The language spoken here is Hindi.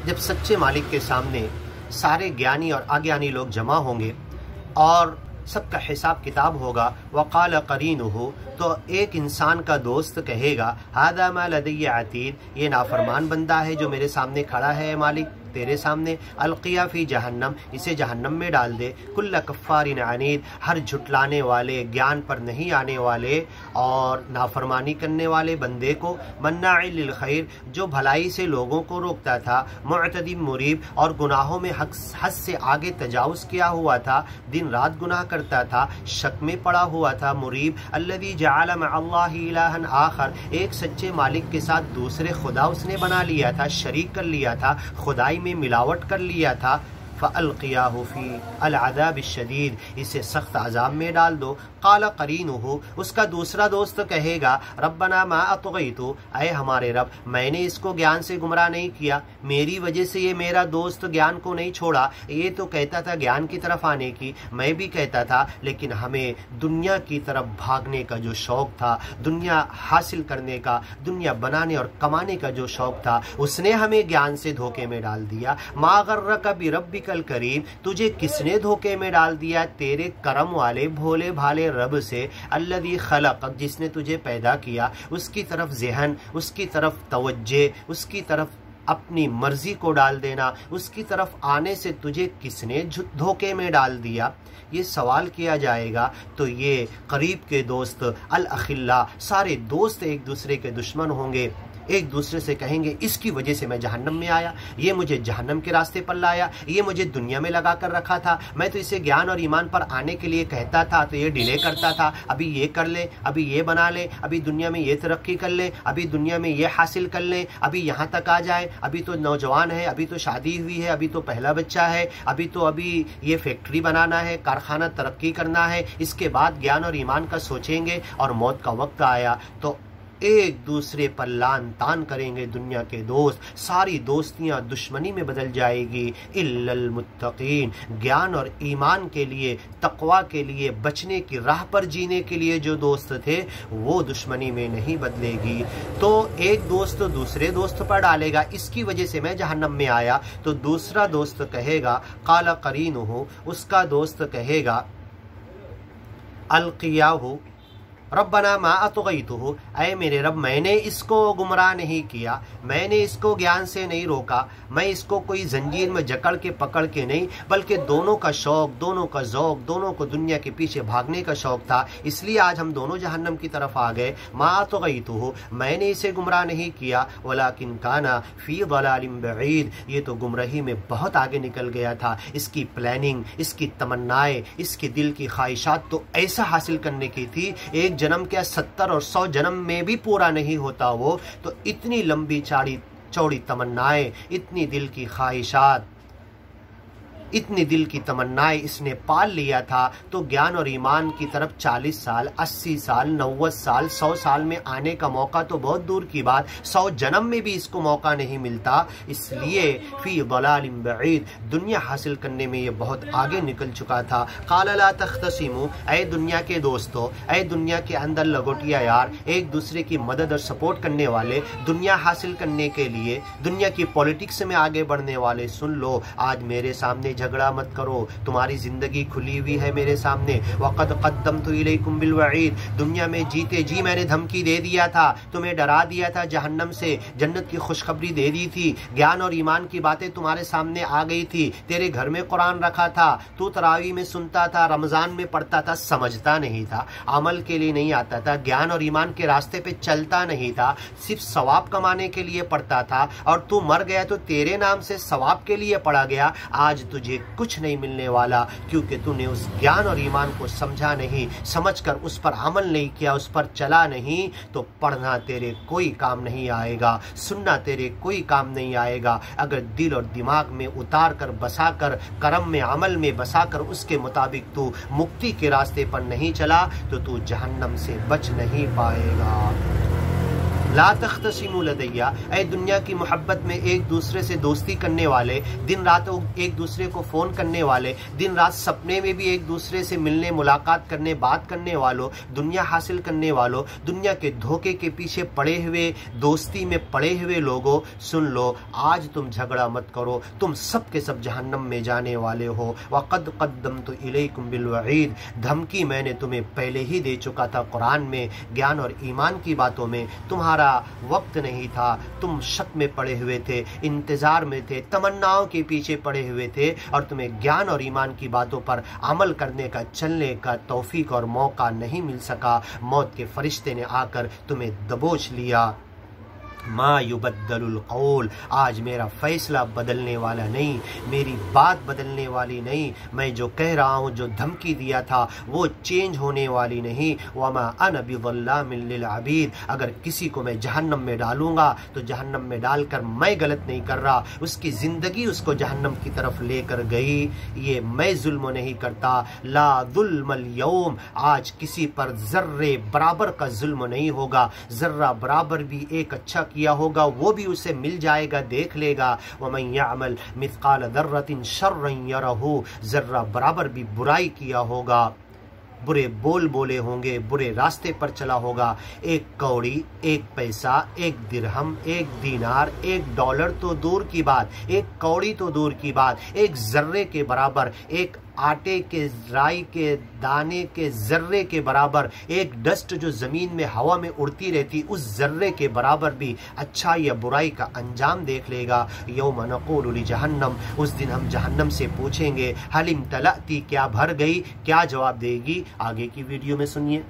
जब सच्चे मालिक के सामने सारे ज्ञानी और अज्ञानी लोग जमा होंगे और सबका हिसाब किताब होगा, वक़ाल क़रीनुहु, तो एक इंसान का दोस्त कहेगा हादा मा लदय्या अतीद, ये नाफरमान बंदा है जो मेरे सामने खड़ा है मालिक तेरे सामने, अलकिया फ़ी जहन्नम, इसे जहन्नम में डाल दे, कुल्ल कफ़ारिन अनीद, हर झुटलाने वाले, ज्ञान पर नहीं आने वाले और नाफरमानी करने वाले बंदे को, मन्नाइल लिल खैर, जो भलाई से लोगों को रोकता था, मुअतदी मुरीब, और गुनाहों में हद से आगे तजावुज़ किया हुआ था, दिन रात गुनाह करता था, शक में पड़ा हुआ था, मुरीब, अल्लज़ी जअल मअल्लाहि इलाहन आखर, एक सच्चे मालिक के साथ दूसरे खुदा उसने बना लिया था, शरीक कर लिया था, खुदाई में मिलावट कर लिया था, फ़अल्क़ियाहु फ़ी अल-अज़ाब शदीद, इसे सख्त अज़ाब में डाल दो। क़ाल क़रीनुहु, उसका दूसरा दोस्त कहेगा रब्बना मा अतग़यतु, ऐ हमारे रब मैंने इसको ज्ञान से गुमराह नहीं किया, मेरी वजह से ये मेरा दोस्त ज्ञान को नहीं छोड़ा, ये तो कहता था ज्ञान की तरफ आने की, मैं भी कहता था, लेकिन हमें दुनिया की तरफ भागने का जो शौक़ था, दुनिया हासिल करने का, दुनिया बनाने और कमाने का जो शौक़ था, उसने हमें ज्ञान से धोखे में डाल दिया। मा गर्रका बिरब्बिकल करीम, तुझे किसने धोखे में डाल दिया तेरे करम वाले भोले भाले रब से, अल्लज़ी खलक़क, जिसने तुझे पैदा किया, उसकी तरफ ज़हन, उसकी तरफ तवज्जे, उसकी तरफ अपनी मर्जी को डाल देना, उसकी तरफ आने से तुझे किसने धोखे में डाल दिया, ये सवाल किया जाएगा। तो ये करीब के दोस्त अल अखिल्ला, सारे दोस्त एक दूसरे के दुश्मन होंगे, एक दूसरे से कहेंगे इसकी वजह से मैं जहन्नम में आया, ये मुझे जहन्नम के रास्ते पर लाया, ये मुझे दुनिया में लगा कर रखा था, मैं तो इसे ज्ञान और ईमान पर आने के लिए कहता था तो ये डिले करता था, अभी ये कर ले, अभी ये बना ले, अभी दुनिया में ये तरक्की कर ले, अभी दुनिया में ये हासिल कर ले, अभी यहाँ तक आ जाए, अभी तो नौजवान है, अभी तो शादी हुई है, अभी तो पहला बच्चा है, अभी ये फैक्ट्री बनाना है, कारखाना तरक्की करना है, इसके बाद ज्ञान और ईमान का सोचेंगे और मौत का वक्त आया तो एक दूसरे पर लान तान करेंगे दुनिया के दोस्त, सारी दोस्तियां दुश्मनी में बदल जाएगी। इल्लल मुत्तकीन, ज्ञान और ईमान के लिए, तक़वा के लिए, बचने की राह पर जीने के लिए जो दोस्त थे वो दुश्मनी में नहीं बदलेगी। तो एक दोस्त दूसरे दोस्त पर डालेगा इसकी वजह से मैं जहन्नम में आया, तो दूसरा दोस्त कहेगा क़ाल क़रीनुहु, उसका दोस्त कहेगा अलक़ियाहु रब्बना मा अतग़यतुहु, ऐ मेरे रब मैंने इसको गुमराह नहीं किया, मैंने इसको ज्ञान से नहीं रोका, मैं इसको कोई जंजीर में जकड़ के पकड़ के नहीं, बल्कि दोनों का शौक़, दोनों का ज़ौक़, दोनों को दुनिया के पीछे भागने का शौक़ था, इसलिए आज हम दोनों जहन्नम की तरफ आ गए। मा अतग़यतुहु, मैंने इसे गुमराह नहीं किया, वलाकिन काना फ़ी ज़लालिम बईद, ये तो गुमराही में बहुत आगे निकल गया था, इसकी प्लानिंग, इसकी तमन्नाएँ, इसके दिल की ख्वाहिशात तो ऐसा हासिल करने की थी, एक जन्म क्या 70 और 100 जन्म में भी पूरा नहीं होता वो, तो इतनी लंबी चौड़ी तमन्नाएं, इतनी दिल की ख्वाहिशात, इतनी दिल की तमन्नाएं इसने पाल लिया था, तो ज्ञान और ईमान की तरफ 40 साल, 80 साल, 90 साल, 100 साल में आने का मौका तो बहुत दूर की बात, 100 जन्म में भी इसको मौका नहीं मिलता। इसलिए फ़ी ज़लालिम बईद, दुनिया हासिल करने में ये बहुत आगे निकल चुका था। क़ाल ला तख़्तसिमू, ऐ दुनिया के दोस्तों, ऐ दुनिया के अंदर लगोटिया यार, एक दूसरे की मदद और सपोर्ट करने वाले, दुनिया हासिल करने के लिए दुनिया की पॉलिटिक्स में आगे बढ़ने वाले, सुन लो आज मेरे सामने झगड़ा मत करो, तुम्हारी जिंदगी खुली हुई है मेरे सामने। वक़द क़द्दमतु इलैकुम बिल वईद, दुनिया में जीते जी मैंने धमकी दे दिया था, तुम्हें डरा दिया था जहन्नम से, जन्नत की खुशखबरी दे दी थी, ज्ञान और ईमान की बातें तुम्हारे सामने आ गई थी, तेरे घर में कुरान रखा था, तू तरावी में सुनता था, रमजान में पढ़ता था, समझता नहीं था, अमल के लिए नहीं आता था, ज्ञान और ईमान के रास्ते पे चलता नहीं था, सिर्फ सवाब कमाने के लिए पढ़ता था, और तू मर गया तो तेरे नाम से सवाब के लिए पढ़ा गया। आज तुझे कुछ नहीं मिलने वाला, क्योंकि तूने उस ज्ञान और ईमान को समझा नहीं, समझकर उस पर अमल नहीं किया, उस पर चला नहीं, तो पढ़ना तेरे कोई काम नहीं आएगा, सुनना तेरे कोई काम नहीं आएगा। अगर दिल और दिमाग में उतार कर बसाकर, कर्म में अमल में बसाकर उसके मुताबिक तू मुक्ति के रास्ते पर नहीं चला, तो तू जहन्नम से बच नहीं पाएगा। ला तख्तसिमू लदैया, ऐ दुनिया की मोहब्बत में एक दूसरे से दोस्ती करने वाले, दिन रात एक दूसरे को फ़ोन करने वाले, दिन रात सपने में भी एक दूसरे से मिलने मुलाकात करने बात करने वालों, दुनिया हासिल करने वालों, दुनिया के धोखे के पीछे पड़े हुए, दोस्ती में पड़े हुए लोगों, सुन लो, आज तुम झगड़ा मत करो, तुम सब के सब जहन्नम में जाने वाले हो। वक़द क़द्दमतु इलैकुम बिलवईद, धमकी मैंने तुम्हें पहले ही दे चुका था कुरान में, ज्ञान और ईमान की बातों में। तुम्हारा वक्त नहीं था, तुम शक में पड़े हुए थे, इंतजार में थे, तमन्नाओं के पीछे पड़े हुए थे, और तुम्हें ज्ञान और ईमान की बातों पर अमल करने का, चलने का तौफीक और मौका नहीं मिल सका। मौत के फरिश्ते ने आकर तुम्हें दबोच लिया। मा युबद्दलुल कौल, आज मेरा फैसला बदलने वाला नहीं, मेरी बात बदलने वाली नहीं, मैं जो कह रहा हूँ, जो धमकी दिया था वो चेंज होने वाली नहीं। वमा अना बिज़ल्लामिन लिल अबीद, अगर किसी को मैं जहन्नम में डालूंगा तो जहन्नम में डालकर मैं गलत नहीं कर रहा, उसकी ज़िंदगी उसको जहन्नम की तरफ लेकर गई, ये मैं जुल्म नहीं करता। ला ज़ुल्मल यौम, आज किसी पर ज़र्रे बराबर का जुल्म नहीं होगा, ज़र्रा बराबर भी एक अच्छा किया होगा वो भी उसे मिल जाएगा, देख लेगा। वमन यअमल मिस्काल दर्रतिन शर्रन यरहु, जर्रा बराबर भी बुराई किया होगा, बुरे बोल बोले होंगे, बुरे रास्ते पर चला होगा, एक कौड़ी, एक पैसा, एक दिरहम, एक दीनार, एक डॉलर तो दूर की बात, एक कौड़ी तो दूर की बात, एक जर्रे के बराबर, एक आटे के राई के दाने के जर्रे के बराबर, एक डस्ट जो ज़मीन में हवा में उड़ती रहती उस जर्रे के बराबर भी अच्छा या बुराई का अंजाम देख लेगा। यौम नक़ूलु लिजहन्नम, उस दिन हम जहन्नम से पूछेंगे हलिम तलअती, क्या भर गई, क्या जवाब देगी, आगे की वीडियो में सुनिए।